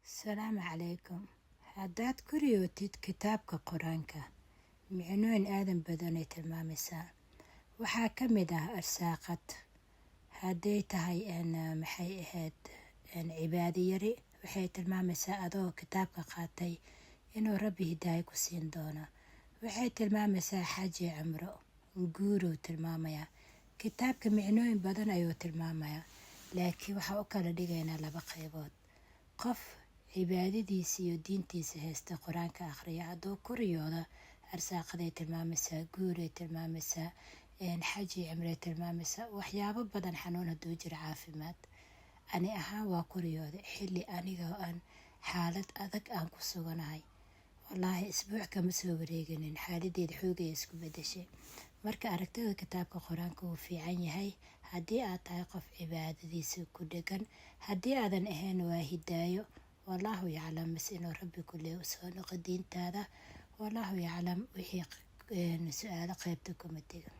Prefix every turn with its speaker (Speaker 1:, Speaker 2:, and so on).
Speaker 1: السلام عليكم. haddaad ku riyootid kitaabka qur-aanka micnooyin aadan badanay tilmaamaysaa. waxaa ka mid ah arsaaqad, hadday tahay maxay ahayd cibaado yari, waxay tilmaamaysaa adoo kitaabka qaatay inuu rabbi hidaayo ku siin doono. waxay tilmaamaysaa xaji cumro, guuruu tilmaamayaa. kitaabka micnooyin badan ayuu tilmaamayaa, laakiin waxaa u kala dhigaynaa laba qaybood. qof cibaadadiisa iyo diintiisa haysta qur-aanka akhriya hadduu ku riyooda, arsaaqaday tilmaamaysaa, guuray tilmaamaysaa, xaji cimray tilmaamaysaa, waxyaabo badan. xanuun hadduu jiro, caafimaad. ani ahaan waa ku riyooda xilli aniga aan xaalad adag aan ku suganahay. wallaahi isbuuc kama soo wareeganin, xaaladeeda xoogay isku bedeshay. marka aragtida kitaabka qur-aanka wuu fiican yahay haddii aad tahay qof cibaadadiisa ku dhegan. haddii aadan ahayn waa hidaayo. wallaahu yaclam, mas inuu rabbi kulle soo noqo diintaada. wallaahu yaclam. wixii su-aalo qaybta kuma tegan.